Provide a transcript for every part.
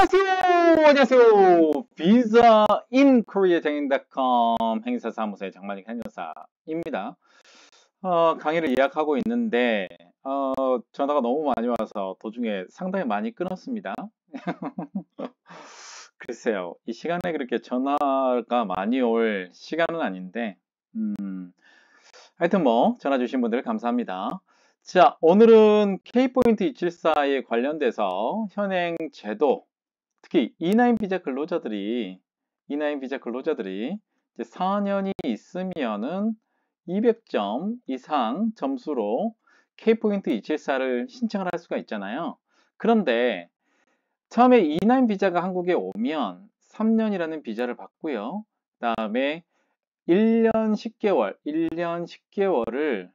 안녕하세요. 비자 인 코리아 장인.com 행사사무소의 장만익 행사입니다. 강의를 예약하고 있는데 전화가 너무 많이 와서 도중에 상당히 많이 끊었습니다. 글쎄요, 이 시간에 그렇게 전화가 많이 올 시간은 아닌데 하여튼 뭐 전화 주신 분들 감사합니다. 자, 오늘은 K포인트 274에 관련돼서 현행 제도, 특히 E9 비자 근로자들이 이제 4년이 있으면은 200점 이상 점수로 K포인트 274를 신청을 할 수가 있잖아요. 그런데 처음에 E9 비자가 한국에 오면 3년이라는 비자를 받고요. 그 다음에 1년 10개월을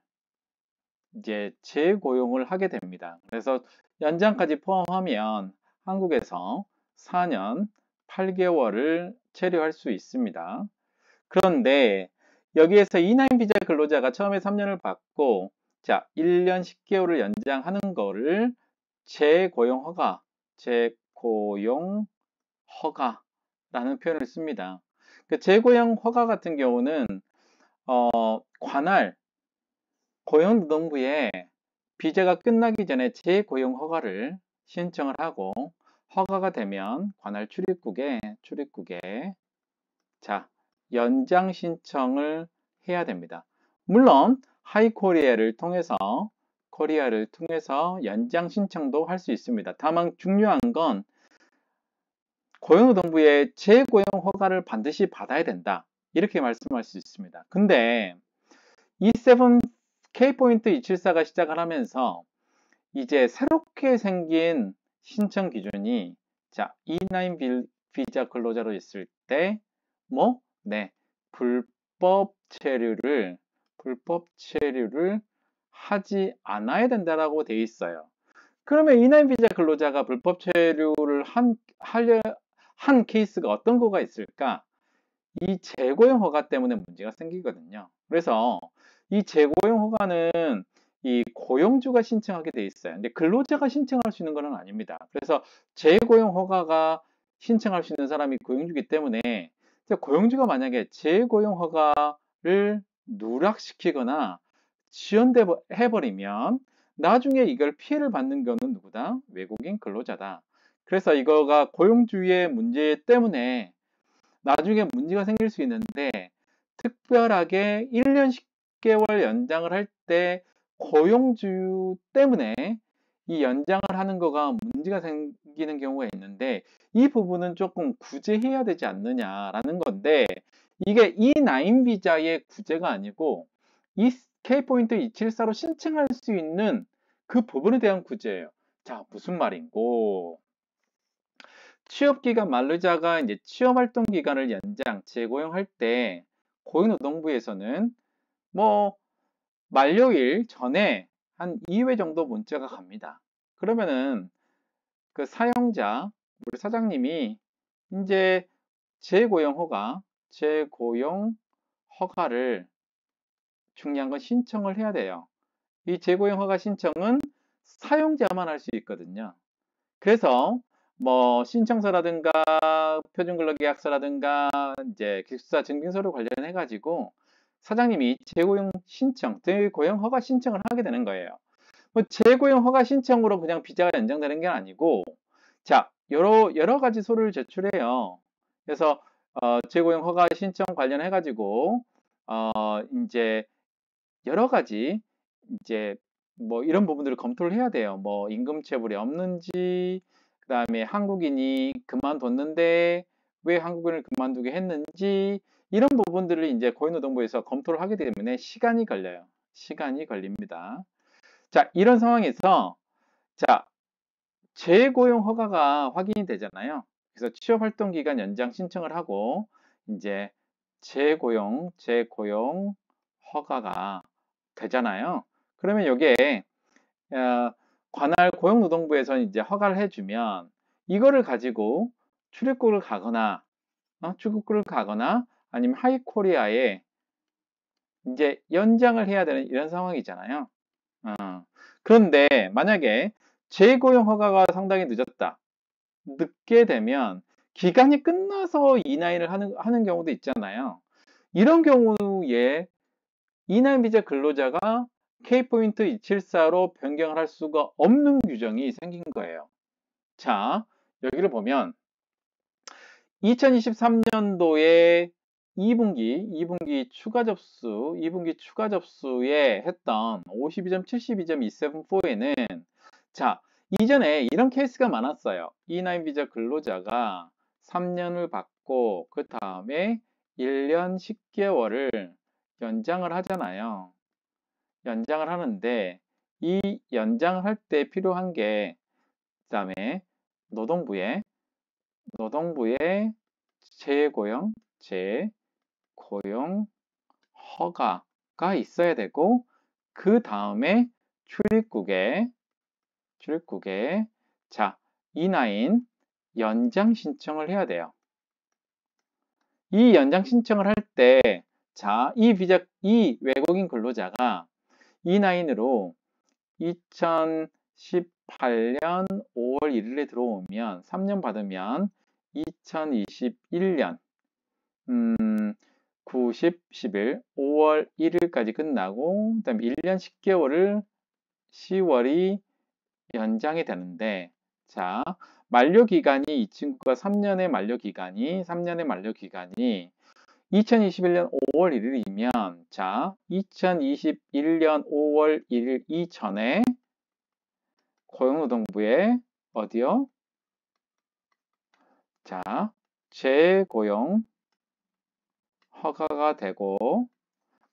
이제 재고용을 하게 됩니다. 그래서 연장까지 포함하면 한국에서 4년 8개월을 체류할 수 있습니다. 그런데 여기에서 E9 비자 근로자가 처음에 3년을 받고 1년 10개월을 연장하는 거를 재고용 허가라는 표현을 씁니다. 그 재고용 허가 같은 경우는 관할 고용노동부에 비자가 끝나기 전에 재고용 허가를 신청을 하고, 허가가 되면 관할 출입국에 연장 신청을 해야 됩니다. 물론 하이코리아를 통해서 연장 신청도 할 수 있습니다. 다만 중요한 건 고용노동부의 재고용 허가를 반드시 받아야 된다, 이렇게 말씀할 수 있습니다. 근데 E7 K포인트 274가 시작을 하면서 이제 새롭게 생긴 신청 기준이 E9 비자 근로자로 있을 때 불법 체류를 하지 않아야 된다라고 되어 있어요. 그러면 E9 비자 근로자가 불법 체류를 한 케이스가 어떤 거가 있을까? 이 재고용 허가 때문에 문제가 생기거든요. 그래서 이 재고용 허가는 이 고용주가 신청하게 돼 있어요. 근데 근로자가 신청할 수 있는 건 아닙니다. 그래서 재고용 허가가 신청할 수 있는 사람이 고용주이기 때문에 고용주가 만약에 재고용 허가를 누락시키거나 지연해버리면 나중에 이걸 피해를 받는 경우는 누구다? 외국인 근로자다. 그래서 이거가 고용주의 문제 때문에 나중에 문제가 생길 수 있는데, 특별하게 1년 10개월 연장을 할 때 고용주 때문에 이 연장을 하는 거가 문제가 생기는 경우가 있는데, 이 부분은 조금 구제해야 되지 않느냐라는 건데, 이게 E9 비자의 구제가 아니고 이 K포인트 274로 신청할 수 있는 그 부분에 대한 구제예요. 자, 무슨 말인고? 취업기간 만료자가 이제 취업활동 기간을 재고용할 때 고용노동부에서는 만료일 전에 한 2회 정도 문자가 갑니다. 그러면은 그 사용자, 우리 사장님이 이제 재고용 허가를 중요한 건 신청을 해야 돼요. 이 재고용 허가 신청은 사용자만 할 수 있거든요. 그래서 신청서라든가 표준근로계약서라든가 이제 기숙사 증빙서를 관련해 가지고 사장님이 재고용 허가 신청을 하게 되는 거예요. 재고용 허가 신청으로 그냥 비자가 연장되는 게 아니고, 여러 가지 서류를 제출해요. 그래서 재고용 허가 신청 관련해 가지고 이제 여러 가지 이제 이런 부분들을 검토를 해야 돼요. 임금 체불이 없는지, 그 다음에 한국인이 그만뒀는데 왜 한국인을 그만두게 했는지, 이런 부분들을 이제 고용노동부에서 검토를 하게 되기 때문에 시간이 걸려요. 시간이 걸립니다. 이런 상황에서 재고용 허가가 확인이 되잖아요. 그래서 취업활동 기간 연장 신청을 하고 이제 재고용 허가가 되잖아요. 그러면 이게 관할 고용노동부에서 이제 허가를 해주면 이거를 가지고 출입국을 가거나 아니면 하이코리아에 이제 연장을 해야 되는 이런 상황이잖아요. 그런데 만약에 재고용 허가가 상당히 늦었다. 늦게 되면 기간이 끝나서 E9을 하는 경우도 있잖아요. 이런 경우에 E9 비자 근로자가 K포인트 274로 변경을 할 수가 없는 규정이 생긴 거예요. 자, 여기를 보면 2023년도에 2분기 추가 접수에 했던 52.72.274에는 자, 이전에 이런 케이스가 많았어요. E9 비자 근로자가 3년을 받고 그 다음에 1년 10개월을 연장을 하잖아요. 연장을 하는데 이 연장을 할 때 필요한 게 그다음에 노동부에 재고용 허가가 있어야 되고 그 다음에 출입국에 자, E9 연장 신청을 해야 돼요. 이 연장 신청을 할 때 자, 이 외국인 근로자가 E9으로 2018년 5월 1일에 들어오면 3년 받으면 2021년 9, 10, 11, 5월 1일까지 끝나고 그 다음에 1년 10개월을 10월이 연장이 되는데 자, 만료기간이 이 친구가 3년의 만료기간이 2021년 5월 1일이면 자, 2021년 5월 1일 이전에 고용노동부에 어디요? 자, 재고용 허가가 되고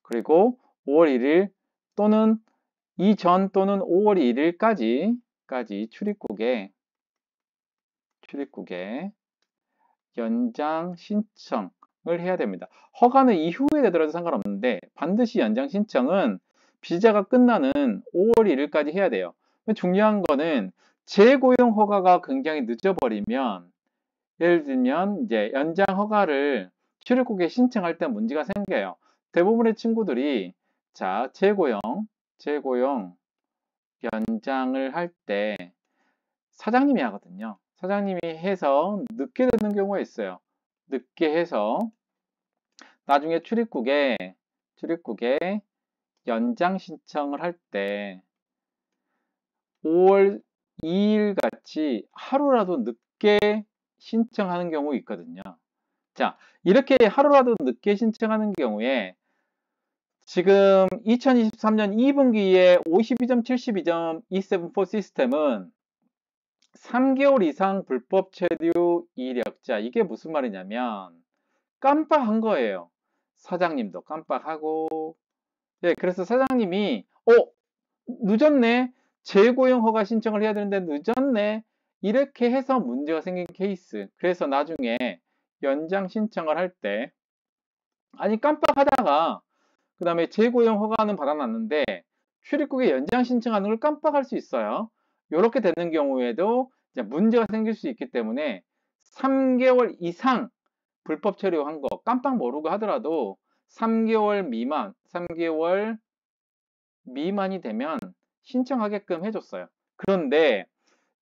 그리고 5월 1일 또는 이전 또는 5월 1일까지 출입국에 연장 신청을 해야 됩니다. 허가는 이후에 되더라도 상관없는데 반드시 연장 신청은 비자가 끝나는 5월 1일까지 해야 돼요. 중요한 거는 재고용 허가가 굉장히 늦어버리면 예를 들면 이제 연장 허가를 출입국에 신청할 때 문제가 생겨요. 대부분의 친구들이 자, 재고용 연장을 할 때 사장님이 하거든요. 사장님이 해서 늦게 되는 경우가 있어요. 늦게 해서 나중에 출입국에 연장 신청을 할 때 5월 2일 같이 하루라도 늦게 신청하는 경우 있거든요. 자, 이렇게 하루라도 늦게 신청하는 경우에 지금 2023년 2분기에 52.72.274 시스템은 3개월 이상 불법 체류 이력자, 이게 무슨 말이냐면 깜빡한 거예요. 사장님도 깜빡하고 예, 그래서 사장님이 늦었네, 재고용 허가 신청을 해야 되는데 늦었네, 이렇게 해서 문제가 생긴 케이스. 그래서 나중에 연장 신청을 할 때 아니 깜빡하다가 그 다음에 재고용 허가는 받아놨는데 출입국에 연장 신청하는 걸 깜빡할 수 있어요. 이렇게 되는 경우에도 이제 문제가 생길 수 있기 때문에 3개월 이상 불법 체류한 거 깜빡 모르고 하더라도 3개월 미만이 되면 신청하게끔 해줬어요. 그런데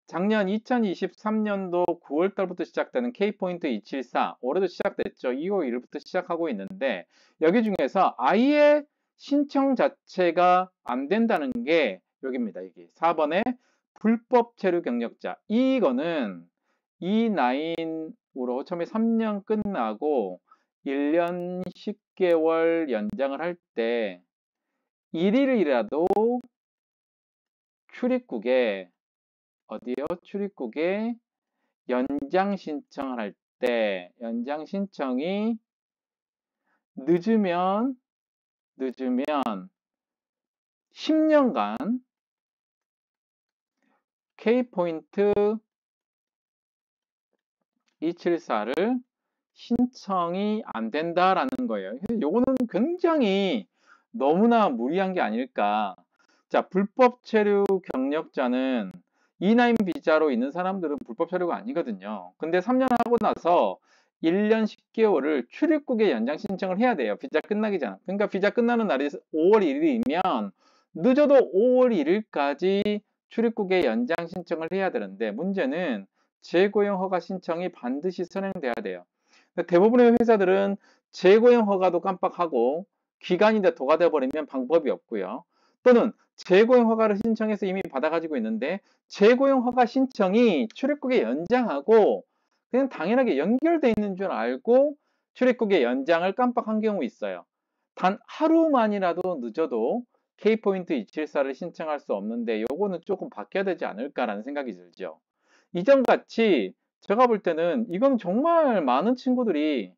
작년 2023년도 9월 달부터 시작되는 K포인트 274, 올해도 시작됐죠. 2월 1일부터 시작하고 있는데 여기 중에서 아예 신청 자체가 안 된다는 게 여기입니다. 여기 4번에 불법 체류 경력자. 이거는 E9으로 처음에 3년 끝나고 1년 10개월 연장을 할 때 1일이라도 출입국에 출입국에 연장 신청을 할 때 연장 신청이 늦으면 10년간 K포인트 274를 신청이 안 된다라는 거예요. 그래서 요거는 굉장히 너무나 무리한 게 아닐까. 자, 불법 체류 경력자는 E9 비자로 있는 사람들은 불법 체류가 아니거든요. 근데 3년 하고 나서 1년 10개월을 출입국에 연장 신청을 해야 돼요. 비자 끝나기 전. 그러니까 비자 끝나는 날이 5월 1일이면 늦어도 5월 1일까지 출입국에 연장 신청을 해야 되는데 문제는 재고용 허가 신청이 반드시 선행돼야 돼요. 대부분의 회사들은 재고용 허가도 깜빡하고 기간이 다 도가돼 버리면 방법이 없고요. 또는 재고용 허가를 신청해서 이미 받아가지고 있는데 재고용 허가 신청이 출입국에 연장하고 그냥 당연하게 연결돼 있는 줄 알고 출입국의 연장을 깜빡한 경우 있어요. 단 하루만이라도 늦어도 K포인트 274를 신청할 수 없는데 요거는 조금 바뀌어야 되지 않을까라는 생각이 들죠. 이전같이 제가 볼 때는 이건 정말 많은 친구들이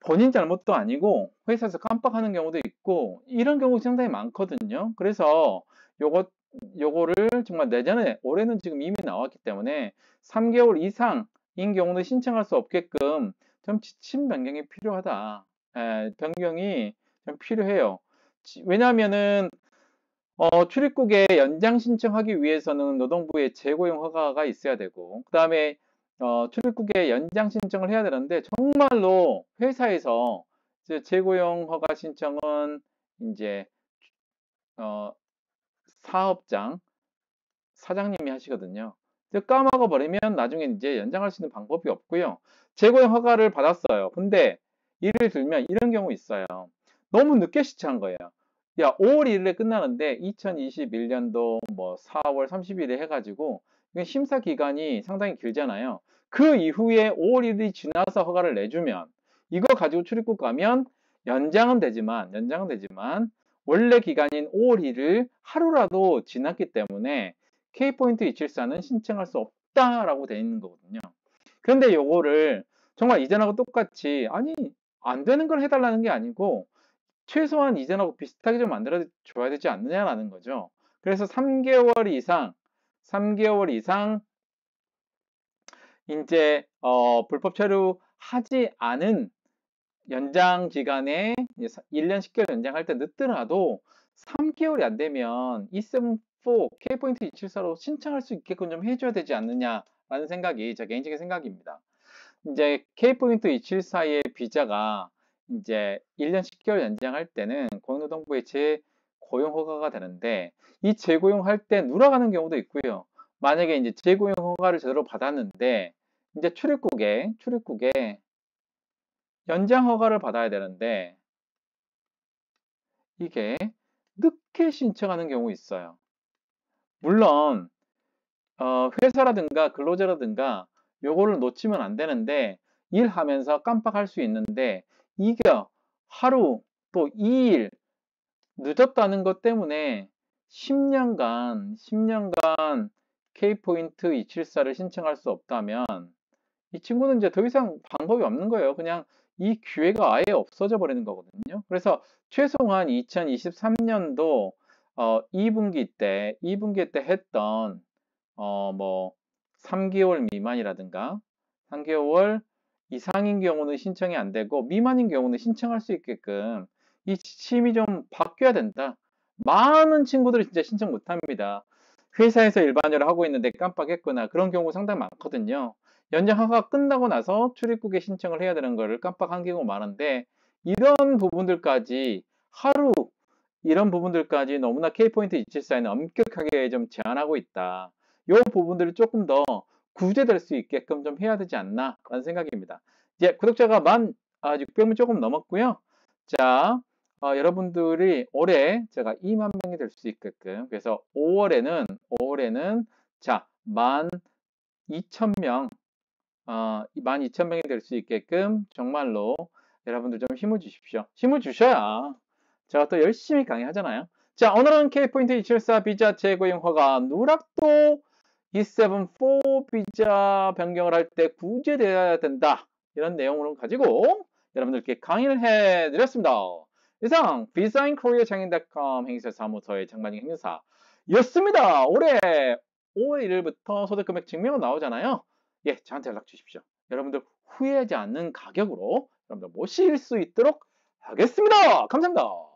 본인 잘못도 아니고 회사에서 깜빡하는 경우도 있고 이런 경우 상당히 많거든요. 그래서 요거를 정말 내년에 올해는 지금 이미 나왔기 때문에 3개월 이상인 경우는 신청할 수 없게끔 좀 지침 변경이 필요하다. 변경이 좀 필요해요. 왜냐하면은 출입국에 연장 신청하기 위해서는 노동부에 재고용 허가가 있어야 되고 그 다음에 출입국에 연장 신청을 해야 되는데 정말로 회사에서 이제 재고용 허가 신청은 이제 사업장 사장님이 하시거든요. 까먹어 버리면 나중에 이제 연장할 수 있는 방법이 없고요. 재고용 허가를 받았어요. 근데 예를 들면 이런 경우 있어요. 너무 늦게 신청한 거예요. 야, 5월 1일에 끝나는데 2021년도 뭐 4월 30일에 해가지고 이건 심사 기간이 상당히 길잖아요. 그 이후에 5월 1일이 지나서 허가를 내주면 이거 가지고 출입국 가면 연장은 되지만 원래 기간인 5월 1일 하루라도 지났기 때문에 K포인트 274는 신청할 수 없다라고 되어 있는 거거든요. 그런데 요거를 정말 이전하고 똑같이 아니 안 되는 걸 해달라는 게 아니고 최소한 이전하고 비슷하게 좀 만들어 줘야 되지 않느냐라는 거죠. 그래서 3개월 이상 이제 불법 체류하지 않은 연장 기간에 1년 10개월 연장할 때 늦더라도 3개월이 안 되면 E74 K포인트 274로 신청할 수 있게끔 좀 해줘야 되지 않느냐라는 생각이 제 개인적인 생각입니다. 이제 K포인트 274의 비자가 이제 1년 10개월 연장할 때는 고용노동부의 재고용 허가가 되는데 이 재고용할 때 누락하는 경우도 있고요. 만약에 이제 재고용 허가를 제대로 받았는데 이제 출입국에 연장 허가를 받아야 되는데 이게 늦게 신청하는 경우 있어요. 물론 회사라든가 근로자라든가 요거를 놓치면 안 되는데 일하면서 깜빡할 수 있는데 이게 하루 또 2일 늦었다는 것 때문에 10년간 K포인트 274를 신청할 수 없다면 이 친구는 이제 더 이상 방법이 없는 거예요. 그냥 이 기회가 아예 없어져 버리는 거거든요. 그래서 최소한 2023년도 2분기 때 했던 뭐 3개월 미만이라든가 3개월 이상인 경우는 신청이 안 되고 미만인 경우는 신청할 수 있게끔 이 지침이 좀 바뀌어야 된다. 많은 친구들이 진짜 신청 못 합니다. 회사에서 일반적으로 하고 있는데 깜빡했거나 그런 경우 상당히 많거든요. 연장 허가 끝나고 나서 출입국에 신청을 해야 되는 거를 깜빡한 경우 많은데 이런 부분들까지 이런 부분들까지 너무나 K포인트 274에는 엄격하게 좀 제한하고 있다. 이 부분들이 조금 더 구제될 수 있게끔 좀 해야 되지 않나 라는 생각입니다. 이제 구독자가 600명 조금 넘었고요. 자, 여러분들이 올해 제가 2만 명이 될 수 있게끔 그래서 5월에는 자 12,000명 12,000명이 될 수 있게끔 정말로 여러분들 좀 힘을 주십시오. 힘을 주셔야 제가 또 열심히 강의하잖아요. 자, 오늘은 K포인트 274 비자 재고용 허가 누락도 E74 비자 변경을 할 때 구제되어야 된다. 이런 내용을 가지고 여러분들께 강의를 해드렸습니다. 이상 비자인코리아장인.com 행사 사무소의 장만익 행사였습니다. 올해 5월 1일부터 소득금액 증명은 나오잖아요. 예, 저한테 연락 주십시오. 여러분들 후회하지 않는 가격으로 여러분들 모실 수 있도록 하겠습니다. 감사합니다.